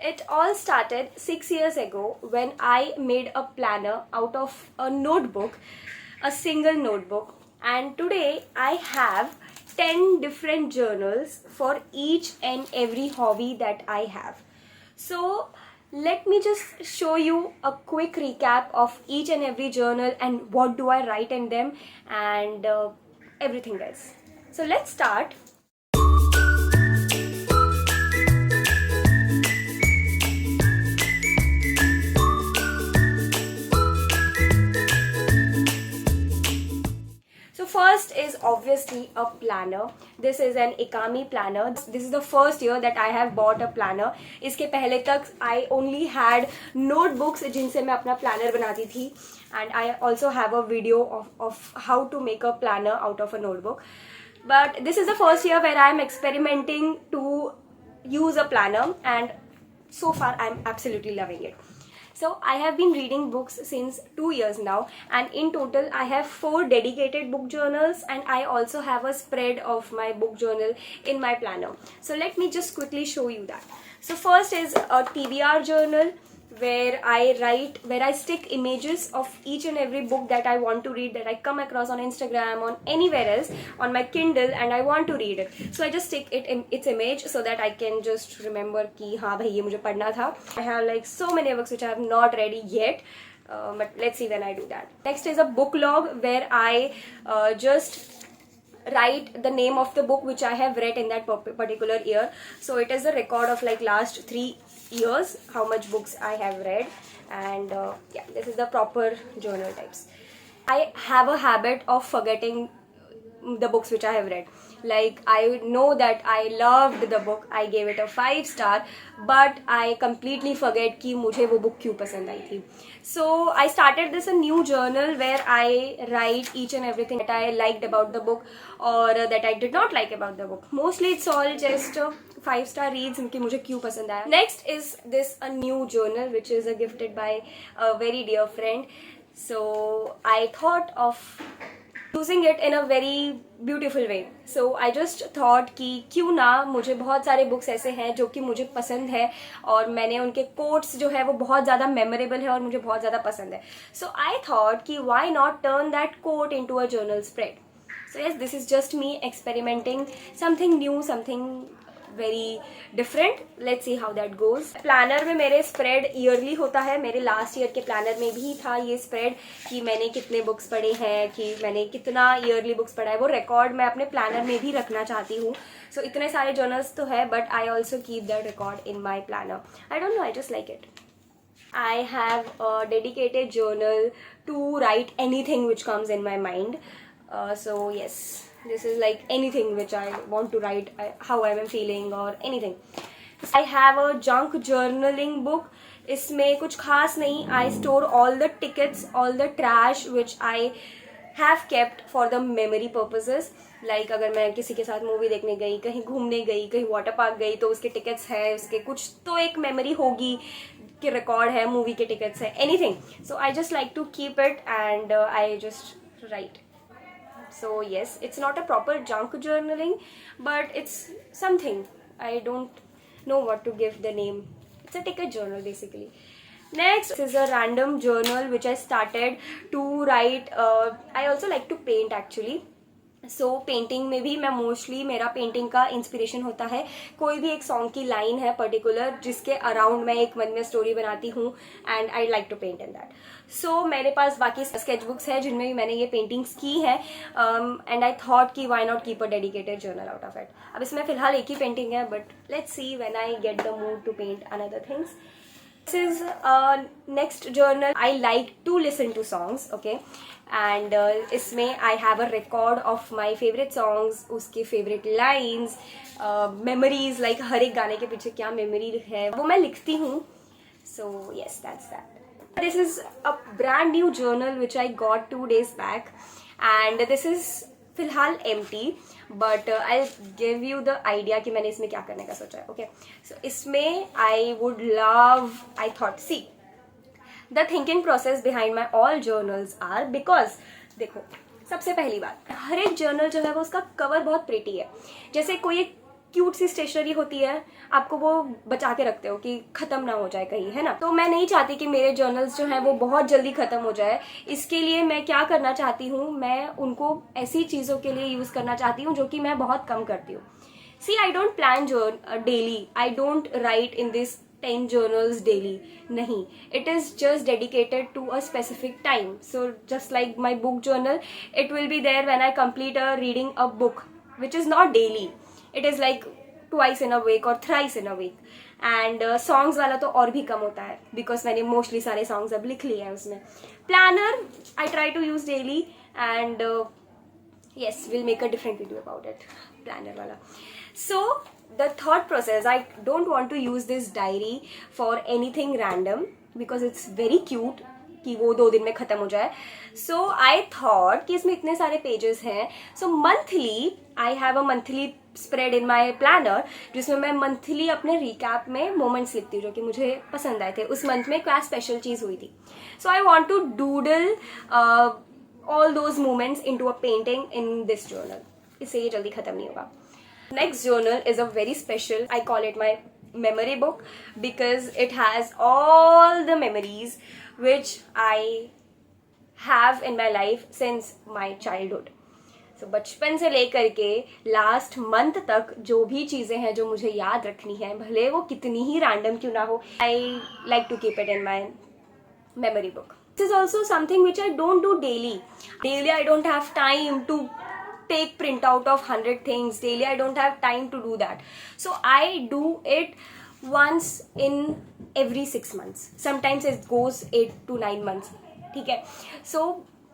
It all started 6 years ago when I made a planner out of a notebook, a single notebook, and today I have 10 different journals for each and every hobby that I have. So, let me just show you a quick recap of each and every journal and what do I write in them and everything else. So, let's start. So first is obviously a planner. This is an Ikami planner. This is the first year that I have bought a planner. इसके पहले तक I only had notebooks जिनसे मैं अपना planner बनाती थी. And I also have a video of how to make a planner out of a notebook. But this is the first year where I am experimenting to use a planner, and so far I am absolutely loving it. So I have been reading books since 2 years now, and in total I have 4 dedicated book journals, and I also have a spread of my book journal in my planner. So let me just quickly show you that. So first is a TBR journal where I stick images of each and every book that I want to read, that I come across on Instagram, on anywhere else, on my Kindle, and I want to read it. So I just stick its image so that I can just remember कि हाँ भाई ये मुझे पढ़ना था. I have like so many books which I have not read yet. But let's see when I do that. Next is a book log where I just write the name of the book which I have read in that particular year. So it is a record of like last 3 years, how much books I have read, and yeah, this is the proper journal types. I have a habit of forgetting the books which I have read. Like, I know that I loved the book, I gave it a 5 star, but I completely forget कि मुझे वो book क्यों पसंद आई थी. So I started this a new journal where I write each and everything that I liked about the book or that I did not like about the book. Mostly it's all just 5-star reads कि मुझे क्यों पसंद आया. Next is this a new journal which is gifted by a very dear friend. So I thought of using it in a very beautiful way. So I just thought कि क्यों ना, मुझे बहुत सारे बुक्स ऐसे हैं जो कि मुझे पसंद है और मैंने उनके कोट्स जो है वो बहुत ज़्यादा मेमोरेबल है और मुझे बहुत ज़्यादा पसंद है. So I thought कि why not turn that quote into a journal spread. So yes, this is just me experimenting something new, something very different. Let's see how that goes. Planner में मेरे स्प्रेड ईयरली होता है. मेरे last year के planner में भी था ये स्प्रेड कि मैंने कितने बुक्स पढ़े हैं, कि मैंने कितना ईयरली बुक्स पढ़ा है. वो रिकॉर्ड मैं अपने प्लानर में भी रखना चाहती हूँ. सो इतने सारे जर्नल्स तो है, but I also keep that record in my planner. I don't know, I just like it. I have a dedicated journal to write anything which comes in my mind. So yes, this is like anything which I want to write, how I am feeling or anything. I have a junk journaling book. इसमें कुछ खास नहीं. I store all the tickets, all the trash which I have kept for the memory purposes. Like अगर मैं किसी के साथ movie देखने गई, कहीं घूमने गई, कहीं वाटर पार्क गई, तो उसके टिकट्स है, उसके कुछ तो एक मेमोरी होगी कि रिकॉर्ड है, मूवी के टिकट्स है, anything. So I just like to keep it and I just write. So yes, it's not a proper junk journaling, but it's something. I don't know what to give the name. It's a ticket journal basically. Next is a random journal which I started to write. I also like to paint actually. So painting में भी मैं mostly, मेरा painting का inspiration होता है कोई भी एक सॉन्ग की लाइन है पर्टिकुलर जिसके अराउंड मैं एक मन में स्टोरी बनाती हूँ, and I like to paint in that. So मेरे पास बाकी स्केच बुक्स है जिनमें भी मैंने ये पेंटिंग्स की हैं, एंड आई थॉट कि why not keep a dedicated journal out of it. अब इसमें फिलहाल एक ही पेंटिंग है, but let's see when I get the mood to paint another things. This is next journal. I like to listen to songs, okay, and इसमें I have a record of my favorite songs, उसके favorite lines, memories, like हर एक गाने के पीछे क्या memory है वो मैं लिखती हूँ. So yes, that's that. This is a brand new journal which I got 2 days back, and this is फिलहाल empty, but I give you the idea कि मैंने इसमें क्या करने का सोचा है. ओके, सो इसमें I would love, I thought, see the thinking process behind my all journals are, because देखो, सबसे पहली बात, हर एक जर्नल जो है वो उसका कवर बहुत प्रिटी है. जैसे कोई एक क्यूट सी स्टेशनरी होती है, आपको वो बचा के रखते हो कि ख़त्म ना हो जाए कहीं, है ना। तो मैं नहीं चाहती कि मेरे जर्नल्स जो हैं वो बहुत जल्दी ख़त्म हो जाए। इसके लिए मैं क्या करना चाहती हूँ, मैं उनको ऐसी चीज़ों के लिए यूज़ करना चाहती हूँ जो कि मैं बहुत कम करती हूँ। See, I don't plan daily, I don't write in this 10 journals daily. Nahi, it is just dedicated to a specific time. So just like my book journal, it will be there when I complete reading a book, which is not daily. It is like twice in a week or thrice in a week. And songs वाला तो और भी कम होता है, because मैंने mostly सारे songs अब लिख लिए हैं उसमें. Planner I try to use daily, and yes, we'll make a different video about it, planner wala. So the thought process, I don't want to use this diary for anything random because it's very cute कि वो 2 दिन में ख़त्म हो जाए. So I thought कि इसमें इतने सारे पेजेस हैं, so monthly I have a monthly spread in my planner जिसमें मैं monthly अपने recap में moments लिखती हूँ जो कि मुझे पसंद आए थे, उस month में क्या special चीज़ हुई थी. So I want to doodle all those moments into a painting in this journal. इससे ये जल्दी ख़त्म नहीं होगा. Next journal is a very special, I call it my memory book because it has all the memories which I have in my life since my childhood. So बचपन से लेकर के लास्ट मंथ तक जो भी चीज़ें हैं जो मुझे याद रखनी है, भले वो कितनी ही रैंडम क्यों ना हो, I like to keep it in my memory book. This is also something which I don't do daily. Daily I don't have time to take printout of 100 things. Daily I don't have time to do that. So I do it once in every 6 months. Sometimes it goes 8 to 9 months. ठीक है. So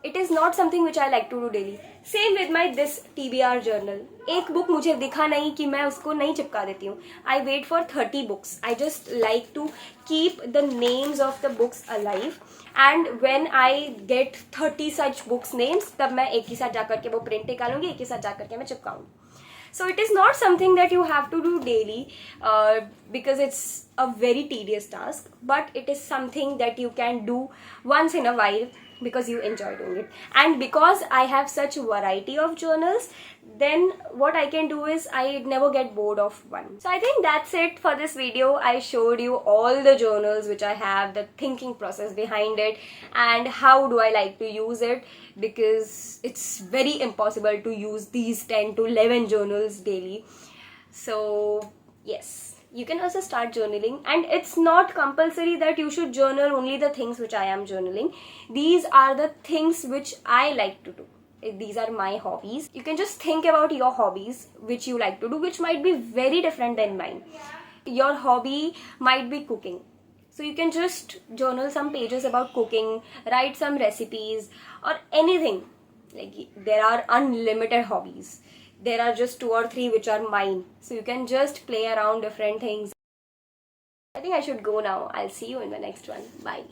it is not something which I like to do daily. Same with my this TBR journal. एक book मुझे दिखा नहीं कि मैं उसको नहीं चिपका देती हूँ. I wait for 30 books. I just like to keep the names of the books alive. And when I get 30 such books names, तब मैं एक ही साथ जाकर के वो प्रिंट निकालूंगी, एक ही साथ जाकर के मैं चिपकाऊंगी. So it is not something that you have to do daily because it's a very tedious task, but it is something that you can do once in a while because you enjoy doing it. And because I have such variety of journals, then what I can do is I never get bored of one. So I think that's it for this video. I showed you all the journals which I have, the thinking process behind it, and how do I like to use it, because it's very impossible to use these 10 to 11 journals daily. So yes, you can also start journaling, and it's not compulsory that you should journal only the things which I am journaling. These are the things which I like to do. These are my hobbies. You can just think about your hobbies which you like to do, which might be very different than mine. Your hobby might be cooking, so you can just journal some pages about cooking, write some recipes or anything. Like, there are unlimited hobbies. There are just 2 or 3 which are mine, so you can just play around different things. I think I should go now. I'll see you in the next one. Bye.